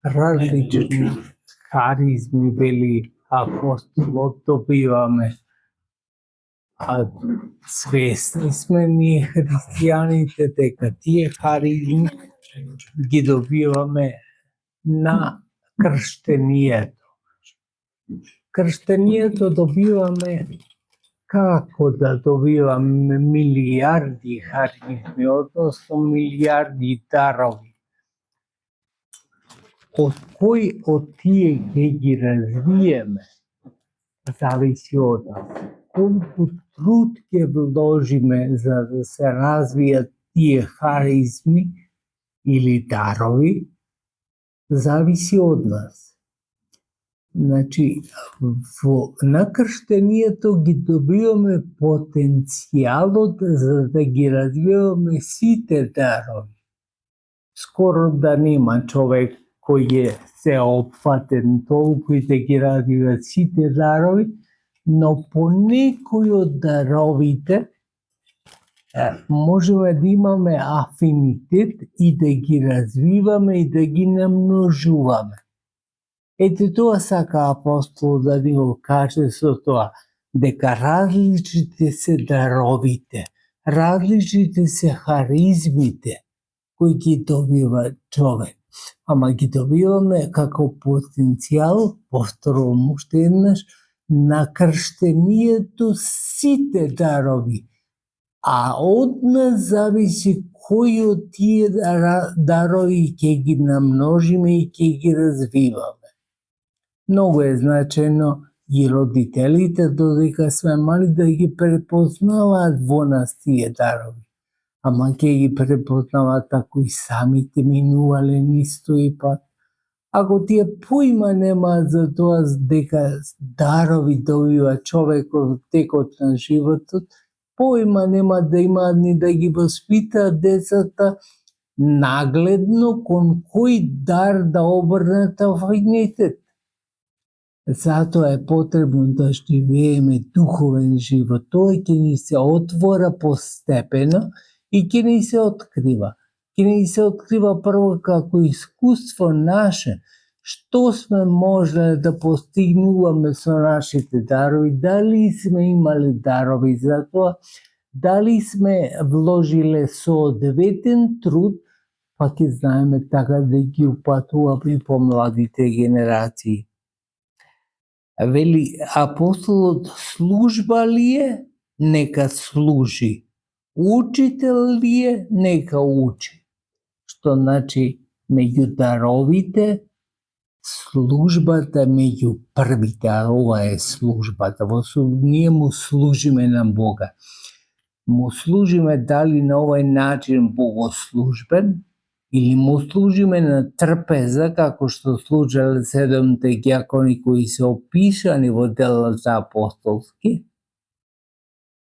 različni harizmi, veli apostol, dobivame. A svesni sme ние християните дека тие харизми ги добиваме на крштението. Крштението добиваме како да добиваме милиарди харизми, односно милиарди дарови. Од кој од тие ќе ги развиеме, зависи од нас. Колку труд ќе вложиме за да се развијат тие харизми или дарови, зависи од нас. Значи, во накрштението ги добиваме потенцијалот за да ги развиваме сите дарови. Скоро да нема човек кој е сеопфатен толку и да ги развива сите дарови, но по некој од даровите можеме да имаме афинитет и да ги развиваме и да ги намножуваме. Ете тоа сака апостол да ни го каже со тоа, дека различните се даровите, различните се харизмите кои ги добива човек. Ама ги добиваме како потенцијал, повторувам уште еднаш, на крштението сите дарови. А од нас зависи кој од тие дарови ќе ги намножиме и ќе ги развиваме. Многу е значено и родителите додека сме мали да ги препознаваат во нас тие дарови. Ама ќе ги препознаваат ако и самите минувале низ тој пат. Ако тие поима немаат за тоа дека дарови добива човекот во текот на животот, поима нема да имаат ни да ги воспитаат децата нагледно кон кој дар да обрнат афинитет. Затоа е потребно да живееме духовен живот. Тоа ќе ни се отвора постепено и ќе ни се открива. Ќе ни се открива прво како искуство наше, што сме можеле да постигнуваме со нашите дарови, дали сме имали дарови за тоа, дали сме вложиле соодветен труд, па ќе знаеме така да ги упатуваме по младите генерации. Вели апостолот, служба ли е, нека служи. Учител ли е, нека учи. Што значи меѓу даровите, службата меѓу првите, а ова е службата. Ние му служиме на Бога. Му служиме дали на овај начин богослужбен, или му служиме на трпеза, како што служеле 7 ѓакони кои се опишани во делата апостолски.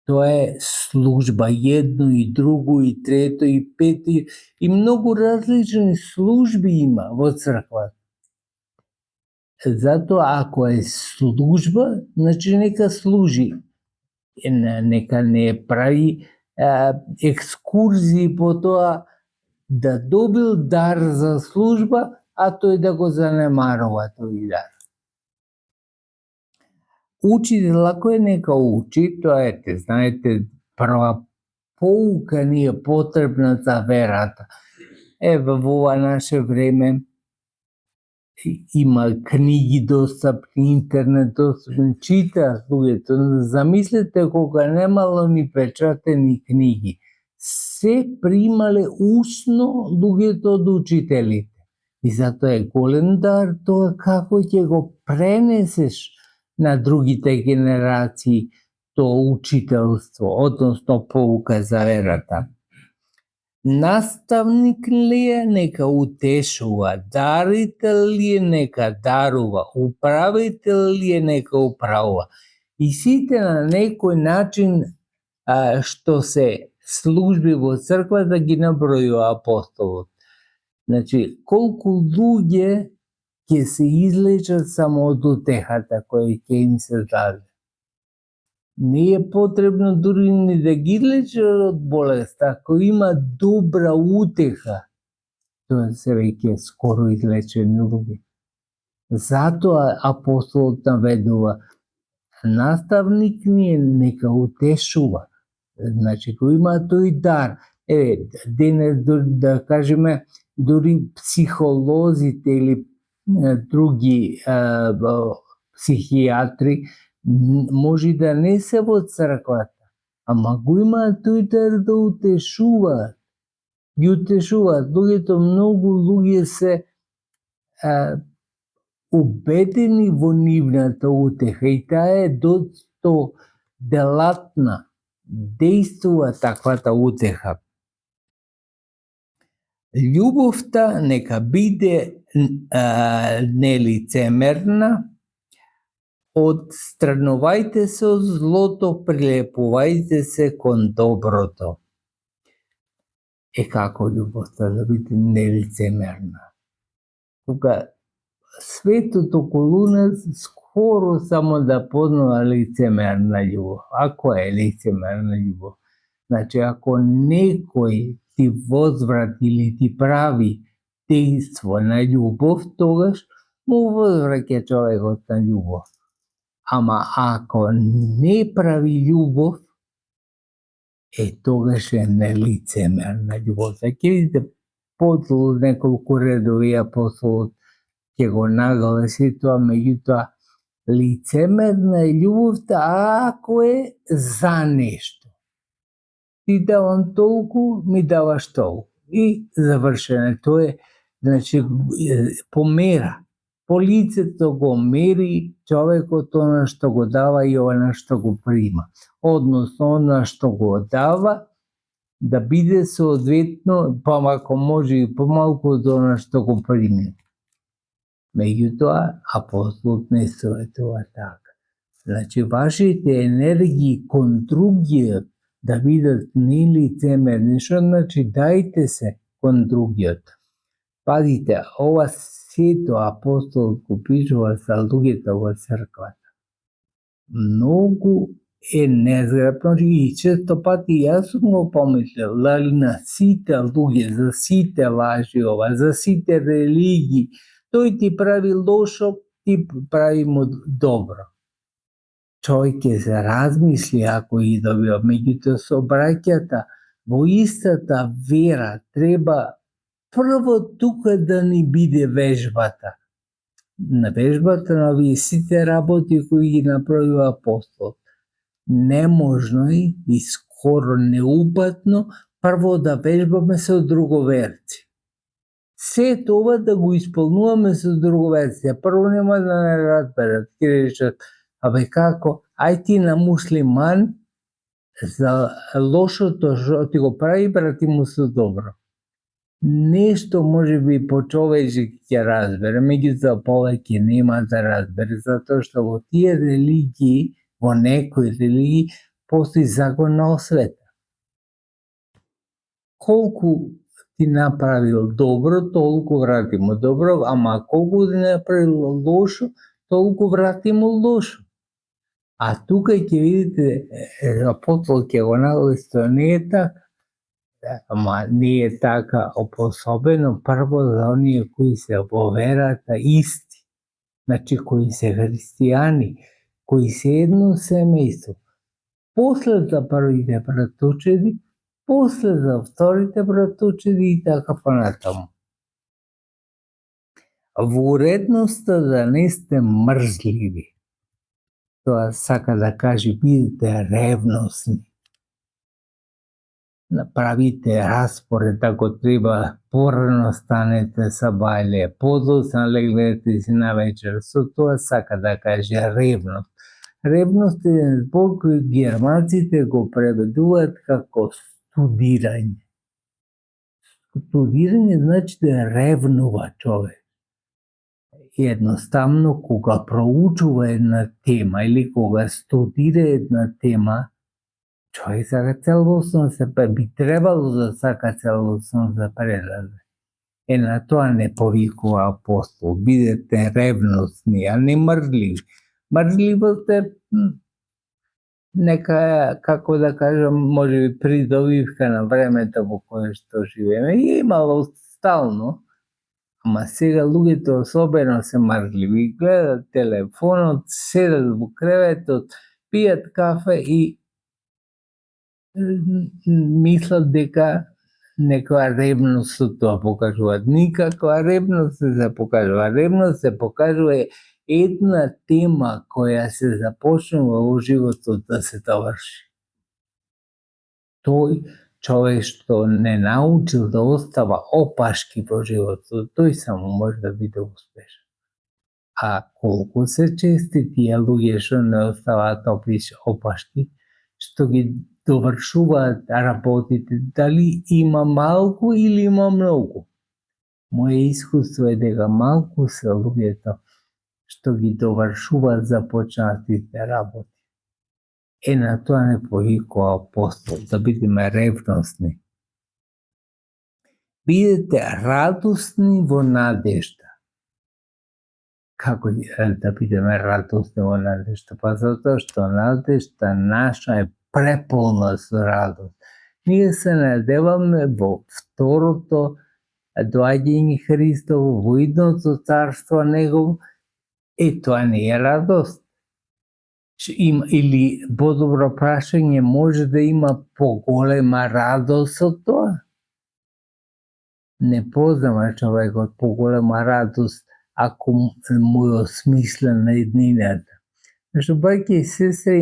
Тоа е служба, едно и друго и трето и пето и многу различни служби има во црквата. Затоа ако е служба, значи нека служи. Нека не прави екскурзии по тоа да добил дар за служба, а тој да го занемарува тој дар. Учител ако е нека учи, тоа е, знаете, прва поука ни е потребна за верата. Во ова наше време има книги достапни, интернет достапни, читаат луѓето. Замислете кога немало ни печатени книги. Се примале усно луѓето од учителите. И затоа е голем дар тоа како ќе го пренесеш на другите генерации тоа учителство, односно поука за верата. Наставник ли е, нека утешува, дарител ли е, нека дарува, управител ли е, нека управува. И сите на некој начин што се служби во црквата ги набројува апостолот. Значи, колку луѓе ќе се излечат само од утехата која ќе им се даде. Не е потребно дури ни да ги лечат од болест, ако има добра утеха, тоа се веќе скоро излечени луѓе. Затоа апостолот наведува наставник ни е нека утешува. Значи, кој има тој дар, денес да кажеме, дури психолозите или други психијатри може да не се во црквата, ама го има тој дар да утешуваат. Ги утешуваат луѓето, многу луѓе се убедени во нивната утеха и таа е доста делатна, действува таквата утеха. Љубовта нека биде нелицемерна, отстранувајте се од злото, прилепувајте се кон доброто. Како љубовта да биде нелицемерна? Кога светот околу нас скоро само да познава лицемерна љубов. Ако е лицемерна љубов? Значи, ако некој ти возврати или ти прави дејство на љубов, тогаш му возвраќа човекот на љубов. Ама ако не прави љубов, тогаш е нелицемерна љубов. Ќе видите подолу неколку редови апостолот ќе го нагласи тоа, меѓутоа лицемерна е љубовта ако е за нешто. Ти давам толку, ми даваш толку. И завршено. Тоа е, значи, помера. По лицето го мери човекот она што го дава и она што го прима. Односно, она што го дава, да биде соодветно, па ако може и помалку од она што го прими. Меѓутоа, апостолот не советува така. Значи, вашите енергии кон другиот да бидат нелицемерни, што значи дајте се кон другиот. Пазите, ова сето апостолот го пишува за луѓето во црквата. Многу е незграпно и често пати јас сум го помислил, дали на сите луѓе, за сите важи ова, за сите религии, тој ти прави лошо, ти прави му добро. Човек ќе се размисли ако ги добива, меѓутоа со браќата во истата вера треба прво тука да ни биде вежбата. На вежбата на овие сите работи кои ги направива апостол. Неможно е и скоро неупатно прво да вежбаме со друговерци. Се тоа да го исполнуваме со друговерци. Прво нема да не разберат, ќе речат, абе како, ај ти на муслиман за лошото што ти го прави, брати му со добро. Нешто може би по-човечки ќе разбере, меѓутоа повеќе нема да разбере, затоа што во тие религии, во некои религии, постои закон на освета. Колку ти направил добро, толку врати му добро, ама колку ти направил лошо, толку врати му лошо. А тука ќе видите, апостол ќе го нагласи, тоа не е така. Ама не е така, особено прво за оние кои се во верата исти, значи кои се христијани, кои се едно семејство. После за првите братучеди, после за вторите братучеди и така понатаму. Во уредноста да не сте мрзливи. Тоа сака да каже, бидете ревностни. Направите распоред ако треба, порано станете са бајле, подоцна легнете си на вечер. Со тоа сака да каже ревност. Ревност е збор кој германците го преведуваат како студирање. Студирање значи да ревнува човек. Едноставно, кога проучува една тема или кога студира една тема, човек сака целосно би требало да сака целосно да предаде. На тоа не повикува апостол. Бидете ревностни, а не мрзливи. Мрзливост е нека, како да кажам, може би придобивка на времето во кое што живееме. И имало стално, ама сега луѓето особено се марливи, гледат телефонот, седат во креветот, пијат кафе и мислат дека некоја ревност со тоа покажуваат. Никаква ревност не се покажува. Ревност се покажува една тема која се започнува во животот да се доврши. Тој човек што не научил да остава опашки во животот, тој само може да биде успешен. А колку се чести тие луѓе што не оставаат опашки, што ги довршуваат работите, дали има малку или има многу. Моje искуство е дека малку се луѓето што ги довршуваат започнатите работи. На тоа не повикува апостол, да бидеме ревностни. Бидете радосни во надежда. Како да бидеме радосни во надежда? Па затоа што надежда наша е преполна со радост. Ние се надеваме во второто доаѓање Христово, во идното царство Негово, тоа не е радост. Или подобро прашање, може да има поголема радост од тоа? Не познава човекот поголема радост ако му е осмислена иднината. Зашто, браќа и сестри,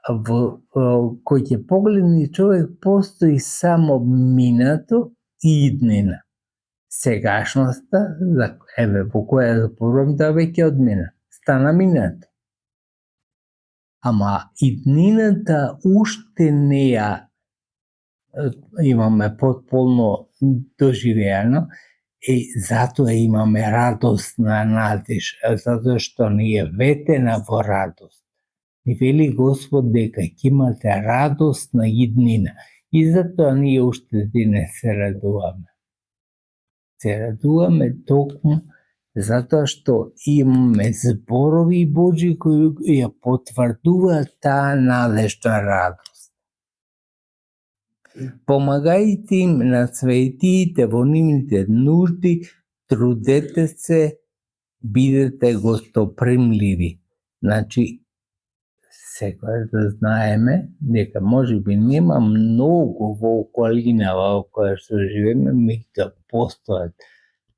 кој ќе погледне човек, постои само минато и иднина. Сегашноста, во која запорувам, да веќе одмина, стана минато. Ама иднината уште не ја имаме потполно доживеано, затоа имаме радостна надежда, затоа што ни е ветена во радост. Ни вели Господ дека ќе имате радостна иднина и затоа ние уште денес се радуваме. Се радуваме токму затоа што имаме зборови Божи кои ја потврдуваат таа надежна радост. Помагајте им на светиите во нивните нужди, трудете се, бидете гостопримливи. Значи, секојаш да знаеме дека можеби нема многу во околинава во која што живееме, меѓутоа постојат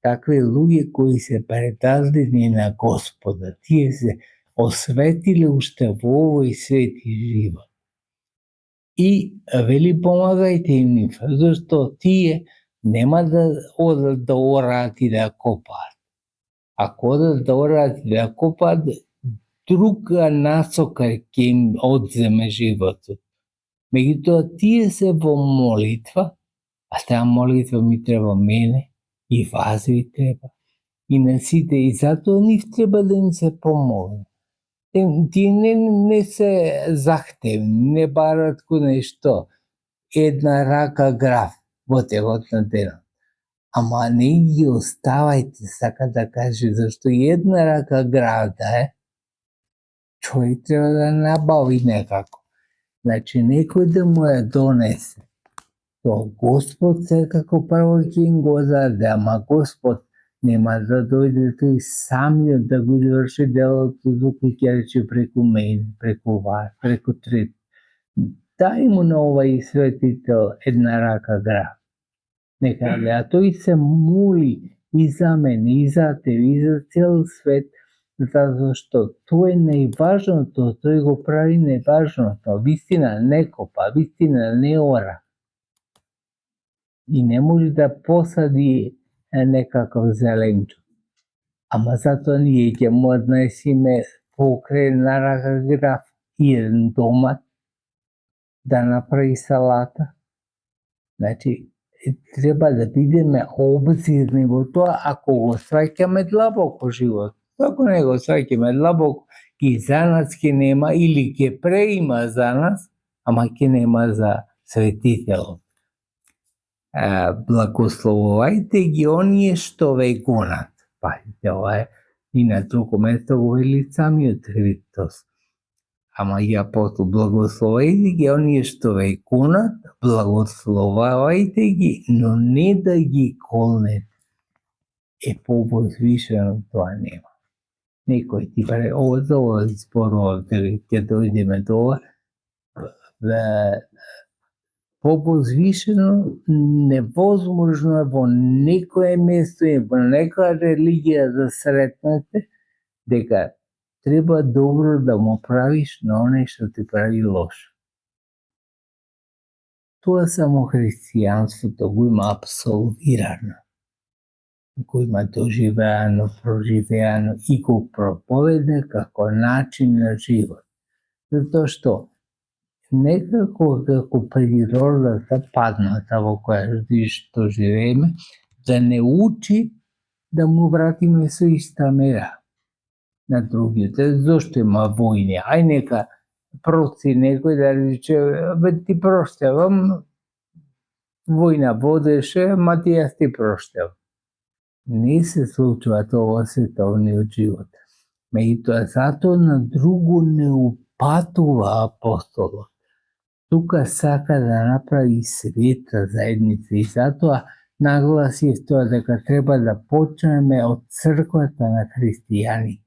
такви луѓе кои се предадени на Господа. Тие се осветиле уште во овој свет и живот. И вели помагајте им, зашто тие нема да одат да ораат и да копаат. Ако одат да ораат и да копаат, друга насока ќе им одземе животот. Меѓутоа тие се во молитва, а таа молитва ми треба мене, и вас ви треба, и на сите, и затоа нив треба да им се помогне. Тие не се захтевни, не барат ко нешто, една рака грав во текот на денот. Ама не ги оставајте, сака да каже, зашто една рака грав да е, човек треба да набави некако. Значи, некој да му ја донесе. То Господ секако прво ќе им го даде, ама Господ нема да дојде тој самиот да го изврши делото, туку ќе рече преку мене, преку вас, преку трет. Дај му на овај светител една рака грав. Нека, а тој се моли и за мене, и за тебе, и за цел свет, затоа што тоа е најважното, тој го прави најважното. Вистина не копа, вистина не ора. И не може да посади некаков зеленчо. Ама затоа ние ќе му однесиме покрај на рака грав и еден томат да направи салата. Значи, треба да бидеме обзирни во тоа, ако го сваќаме длабоко живот. Ако не го сваќаме длабоко, и за нас ќе нема, или ќе преима за нас, ама ќе нема за светителот. Благословувајте ги оние што ве гонат. Пазите, ова е и на друго место го вели самиот Христос. Ама и апостол благословејте ги оние што ве кунат, благословавајте ги, но не да ги колнете. Повозвишено тоа нема. Некој ти баре ова зборува, ќе дојдеме до ова, повозвишено невозможно е во некое место и во некоја религија да сретнете дека треба добро да му правиш на оној што ти прави лошо. Тоа само христијанството го има апсолвирано, го има доживеано, проживеано и го проповеда како начин на живот. Затоа што некако природата падната во која што живееме, да не учи да му вратиме со иста мера на другите. Зошто има војни? Ај нека прости некој да рече, бе ти проштевам, војна водеше, ма ти јас ти проштевам. Не се случува тоа во световниот живот. Меѓутоа, затоа на друго не упатува апостолот. Тука сака да направи света заедница и затоа нагласи тоа дека треба да почнеме од црквата на христијани.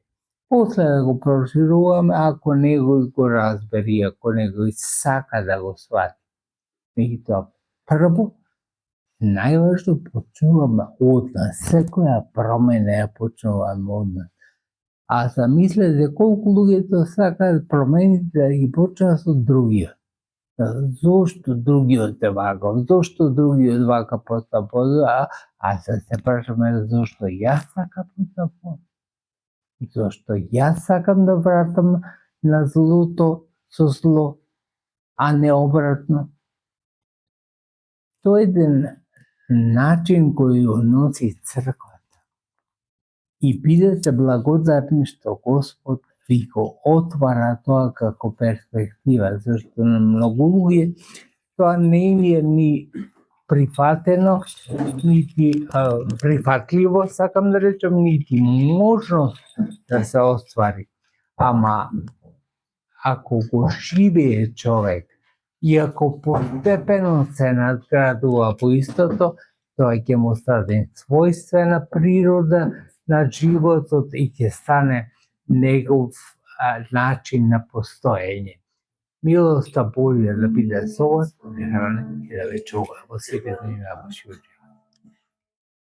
После да го прошируваме ако некој го разбери, ако некој сака да го свати. Меѓутоа, прво, најважно почнуваме од нас. Секоја промена ја почнуваме од нас. А замислете колку луѓето сакаат промените да ги почнат со другиот. Зошто другиот е ваков? Зошто другиот вака постапува? А се прашаме зошто јас сакам постапувам? Зошто јас сакам да вратам на злото со зло, а не обратно? Тоа е еден начин кој го носи црквата. И бидете благодарни што Господ ви го отвара тоа како перспектива, зашто на многу луѓе тоа не е ни прифатено, нити прифатливо, сакам да речем, нити можност да се оствари. Ама, ако го живее човек и ако постепено се надградува по истото, тоа ќе му стане својствена природа на животот и ќе стане негов начин на постоење. Милоста Божја да биде со вас, и да ве чува во секој ден на вашиот живот.